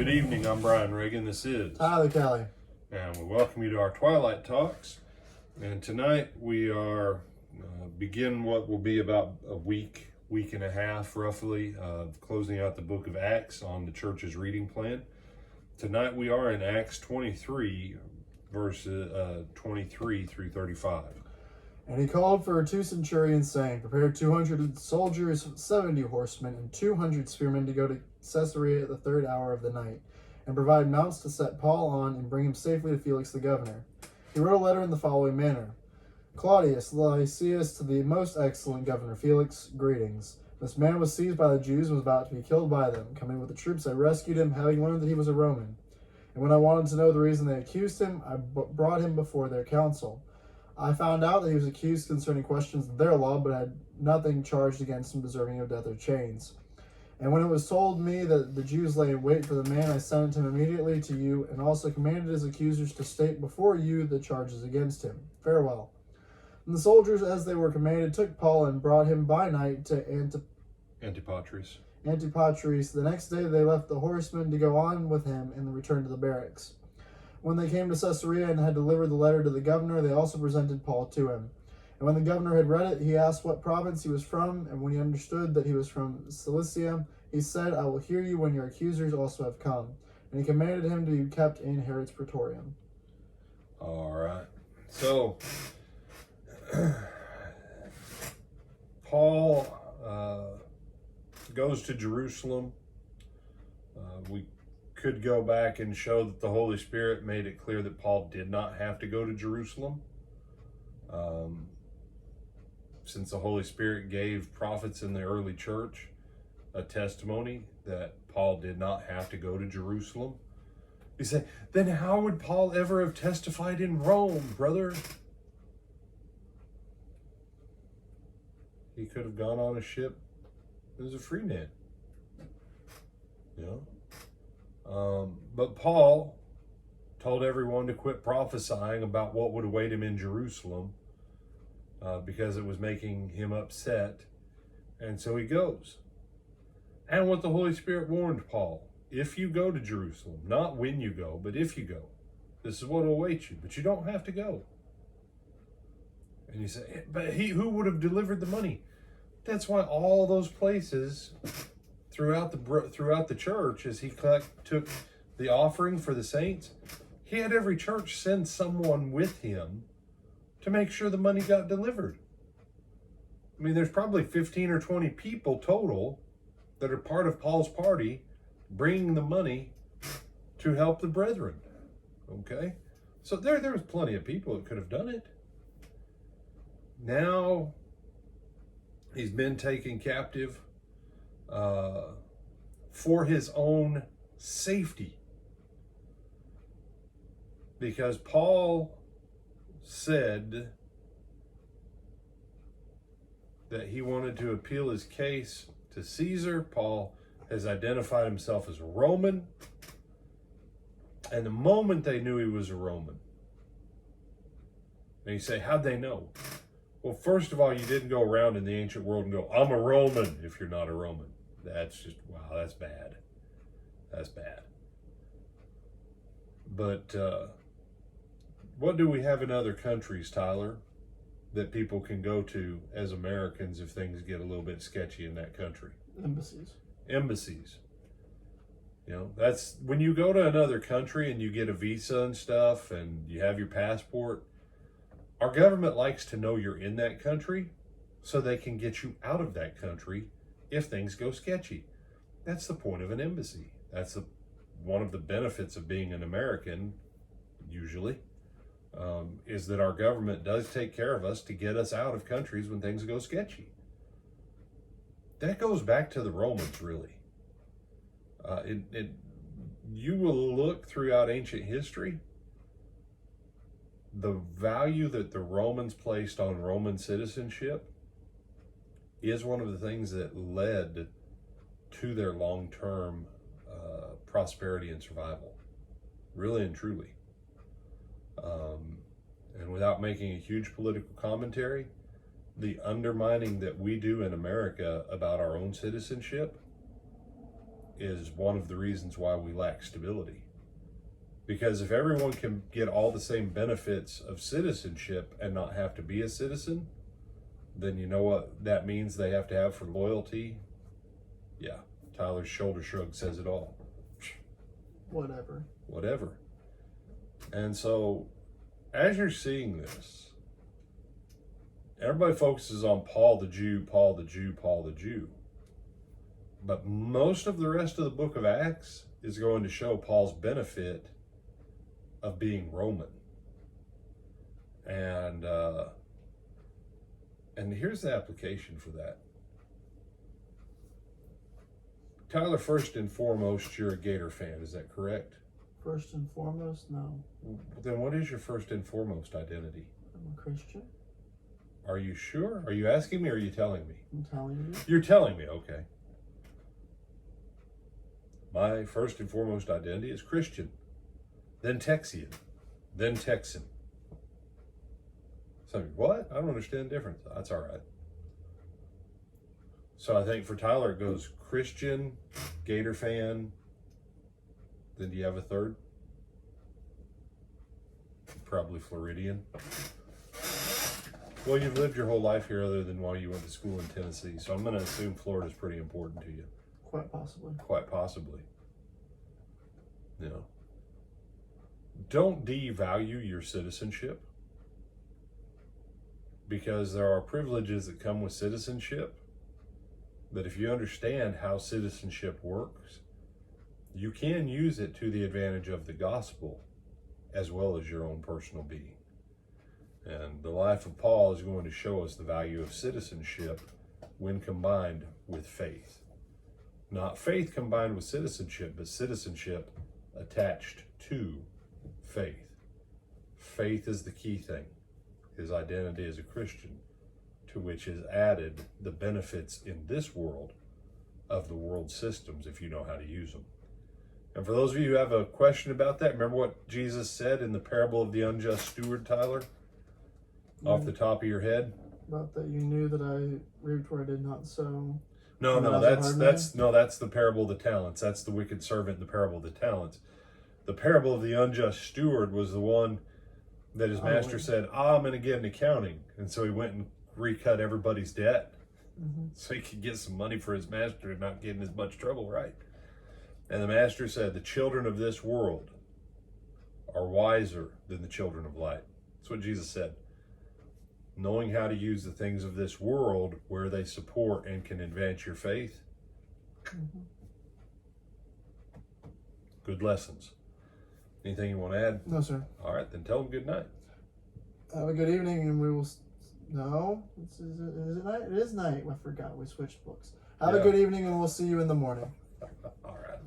Good evening, I'm Brian Reagan, this is Tyler Kelly. And we welcome you to our Twilight Talks. And tonight we are begin what will be about a week and a half roughly, closing out the book of Acts on the church's reading plan. Tonight we are in Acts 23, verses 23 through 35. And he called for 2 centurions, saying, "Prepare 200 soldiers, 70 horsemen, and 200 spearmen to go to Caesarea at the 3rd hour of the night, and provide mounts to set Paul on and bring him safely to Felix the governor." He wrote a letter in the following manner: "Claudius Lysias, to the most excellent governor Felix, greetings. This man was seized by the Jews and was about to be killed by them. Coming with the troops, I rescued him, having learned that he was a Roman. And when I wanted to know the reason they accused him, I brought him before their council. I found out that he was accused concerning questions of their law, but had nothing charged against him deserving of death or chains. And when it was told me that the Jews lay in wait for the man, I sent him immediately to you, and also commanded his accusers to state before you the charges against him. Farewell." And the soldiers, as they were commanded, took Paul and brought him by night to Antipatris. The next day they left the horsemen to go on with him and returned to the barracks. When they came to Caesarea and had delivered the letter to the governor, they also presented Paul to him. And when the governor had read it, he asked what province he was from, and when he understood that he was from Cilicia, he said, "I will hear you when your accusers also have come." And he commanded him to be kept in Herod's praetorium. All right. So, Paul goes to Jerusalem. We could go back and show that the Holy Spirit made it clear that Paul did not have to go to Jerusalem. Since the Holy Spirit gave prophets in the early church a testimony that Paul did not have to go to Jerusalem. You say, then how would Paul ever have testified in Rome, brother? He could have gone on a ship as a free man. You know? But Paul told everyone to quit prophesying about what would await him in Jerusalem because it was making him upset. And so he goes. And what the Holy Spirit warned Paul, if you go to Jerusalem, not when you go, but if you go, this is what will await you, but you don't have to go. And you say, but who would have delivered the money? That's why all those places throughout the church, as he took the offering for the saints, he had every church send someone with him to make sure the money got delivered. I mean, there's probably 15 or 20 people total that are part of Paul's party bringing the money to help the brethren. Okay? So there was plenty of people that could have done it. Now he's been taken captive for his own safety. Because Paul said that he wanted to appeal his case to Caesar. Paul has identified himself as a Roman. And the moment they knew he was a Roman, and you say, how'd they know? Well, first of all, you didn't go around in the ancient world and go, I'm a Roman, if you're not a Roman. That's just, wow, that's bad. That's bad. But what do we have in other countries, Tyler, that people can go to as Americans if things get a little bit sketchy in that country? Embassies. You know, that's when you go to another country and you get a visa and stuff and you have your passport. Our government likes to know you're in that country so they can get you out of that country if things go sketchy. That's the point of an embassy. That's one of the benefits of being an American, usually, is that our government does take care of us to get us out of countries when things go sketchy. That goes back to the Romans, really. You will look throughout ancient history, the value that the Romans placed on Roman citizenship is one of the things that led to their long-term prosperity and survival, really and truly. And without making a huge political commentary, the undermining that we do in America about our own citizenship is one of the reasons why we lack stability. Because if everyone can get all the same benefits of citizenship and not have to be a citizen, then you know what that means they have to have for loyalty? Yeah, Tyler's shoulder shrug says it all. Whatever. And so, as you're seeing this, everybody focuses on Paul the Jew, Paul the Jew, Paul the Jew. But most of the rest of the book of Acts is going to show Paul's benefit of being Roman. And here's the application for that. Tyler, first and foremost, you're a Gator fan, is that correct? First and foremost, no. Then what is your first and foremost identity? I'm a Christian. Are you sure? Are you asking me or are you telling me? I'm telling you. You're telling me, okay. My first and foremost identity is Christian, then Texian, then Texan. So, what? I don't understand the difference. That's all right. So I think for Tyler, it goes Christian, Gator fan. Then do you have a third? Probably Floridian. Well, you've lived your whole life here other than while you went to school in Tennessee. So I'm going to assume Florida's pretty important to you. Quite possibly. Quite possibly. You know, don't devalue your citizenship, because there are privileges that come with citizenship that if you understand how citizenship works, you can use it to the advantage of the gospel as well as your own personal being. And the life of Paul is going to show us the value of citizenship when combined with faith. Not faith combined with citizenship, but citizenship attached to faith. Faith is the key thing. His identity as a Christian, to which is added the benefits in this world of the world systems if you know how to use them. And for those of you who have a question about that, remember what Jesus said in the parable of the unjust steward, Tyler? Off the top of your head? About that you knew that I reaped where I did not sow. No, that's the parable of the talents. That's the wicked servant in the parable of the talents. The parable of the unjust steward was the one that his master said, I'm going to get an accounting. And so he went and recut everybody's debt so he could get some money for his master and not get in as much trouble, right? And the master said, the children of this world are wiser than the children of light. That's what Jesus said. Knowing how to use the things of this world where they support and can advance your faith. Good lessons. Anything you want to add? No, sir. All right, then tell them good night. Have a good evening, and we will... No? Is it night? It is night. I forgot. We switched books. Have a good evening, and we'll see you in the morning. All right.